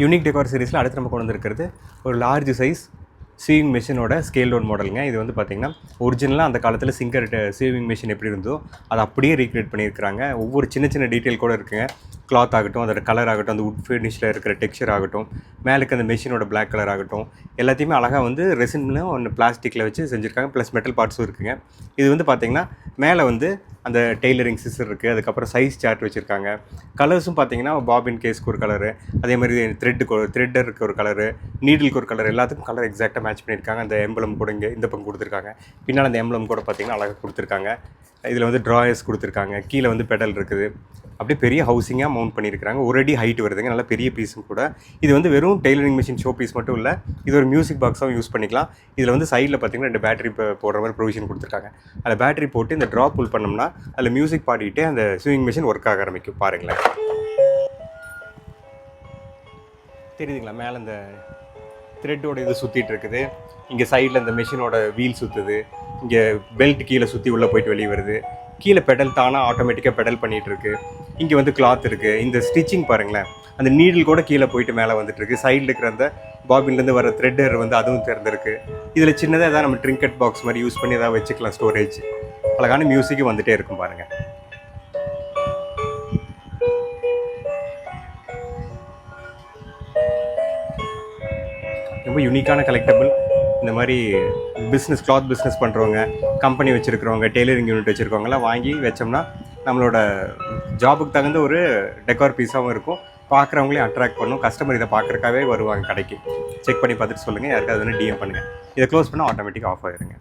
Unique decor சீரிஸில் அடுத்து நம்ம கொண்டு வந்திருக்கிறது ஒரு லார்ஜ் சைஸ் சீவிங் மிஷினோட ஸ்கேல் டவுன் மாடலுங்க. இது வந்து பார்த்திங்கன்னா ஒரிஜினலாக அந்த காலத்தில் சிங்கர் சீவிங் மிஷின் எப்படி இருந்தோ அதை அப்படியே ரீக்ரியேட் பண்ணியிருக்கிறாங்க. ஒவ்வொரு சின்ன சின்ன டீட்டெயில் கூட இருக்குங்க. கிளாத் ஆகட்டும், அதோட கலர் ஆகட்டும், அந்த உட் ஃபினிஷில் இருக்கிற டெக்ஸ்சர் ஆகட்டும், மேலுக்கு அந்த மிஷினோட பிளாக் கலர் ஆகட்டும், எல்லாத்தையுமே அழகாக வந்து ரெசின்லையும் ஒன்று பிளாஸ்டிக்கில் வச்சு செஞ்சுருக்காங்க. ப்ளஸ் மெட்டல் பார்ட்ஸும் இருக்குங்க. இது வந்து பார்த்திங்கன்னா மேலே வந்து அந்த டெய்லரிங் சிசர் இருக்குது, அதுக்கப்புறம் சைஸ் சார்ட் வச்சுருக்காங்க. கலர்ஸும் பார்த்தீங்கன்னா பாபின் கேஸ்க்கு ஒரு கலரு, அதே மாதிரி த்ரெட்டருக்கு ஒரு கலரு, நீடிலுக்கு ஒரு கலர், எல்லாத்துக்கும் கலர் எக்ஸாக்டாக மேட்ச் பண்ணியிருக்காங்க. அந்த எம்பளம் கூட இங்கே இந்த பக்கம் கொடுத்துருக்காங்க. பின்னால் அந்த எம்பளம் கூட பார்த்தீங்கன்னா அழகாக கொடுத்துருக்காங்க. இதில் வந்து ட்ராயர்ஸ் கொடுத்துருக்காங்க. கீழே வந்து பெடல் இருக்குது. அப்படியே பெரிய ஹவுசிங்காக மவுண்ட் பண்ணியிருக்காங்க. ஒரு அடி ஹைட் வருதுங்க. நல்லா பெரிய பீஸும் கூட. இது வந்து வெறும் டெய்லரிங் மிஷின் ஷோ பீஸ் மட்டும் இல்லை, இது ஒரு மியூசிக் பாக்ஸாகவும் யூஸ் பண்ணிக்கலாம். இதில் வந்து சைடில் பார்த்தீங்கன்னா 2 பேட்டரி போடுற மாதிரி ப்ரொவிஷன் கொடுத்துருக்காங்க. அதில் பேட்டரி போட்டு இந்த ட்ராப் புல் பண்ணோம்னா அதில் மியூசிக் பாடிக்கிட்டே அந்த ஸ்விங் மிஷின் ஒர்க் ஆக ஆரம்பிக்கும். பாருங்களேன், தெரியுதுங்களா? மேலே இந்த த்ரெட்டோட இது சுற்றிட்டு இருக்குது. இங்கே சைடில் இந்த மிஷினோட வீல் சுற்றுது. இங்கே பெல்ட் கீழே சுற்றி உள்ளே போயிட்டு வெளியே வருது. கீழே பெடல் தானாக ஆட்டோமேட்டிக்காக பெடல் பண்ணிகிட்டு இருக்கு. இங்கே வந்து கிளாத் இருக்குது. இந்த ஸ்டிச்சிங் பாருங்களேன், அந்த நீடில் கூட கீழே போயிட்டு மேலே வந்துட்டுருக்கு. சைடில் இருக்கிற அந்த பாபின்லேருந்து வர த்ரெட்டர் வந்து அதுவும் திறந்துருக்கு. இதில் சின்னதாக எதாவது நம்ம ட்ரிங்கட் பாக்ஸ் மாதிரி யூஸ் பண்ணி எதாவது வச்சுக்கலாம், ஸ்டோரேஜ். அழகான மியூசிக்கும் வந்துகிட்டே இருக்கும் பாருங்கள். ரொம்ப யூனிக்கான கலெக்டபிள். இந்த மாதிரி பிஸ்னஸ், கிளாத் பிஸ்னஸ் பண்ணுறவங்க, கம்பெனி வச்சுருக்கிறவங்க, டெய்லரிங் யூனிட் வச்சுருக்கவங்களாம் வாங்கி வச்சோம்னா நம்மளோட ஜாபுக்கு தகுந்த ஒரு டெக்கார் பீஸாகவும் இருக்கும். பார்க்குறவங்களையும் அட்ராக்ட் பண்ணும். கஸ்டமர் இதை பார்க்குறக்காவே வருவாங்க கடைக்கு. செக் பண்ணி பார்த்துட்டு சொல்லுங்கள். யாருக்காவது டிஎம் பண்ணுங்கள். இதை க்ளோஸ் பண்ணால் ஆட்டோமேட்டிக்காக ஆஃப் ஆகிருங்க.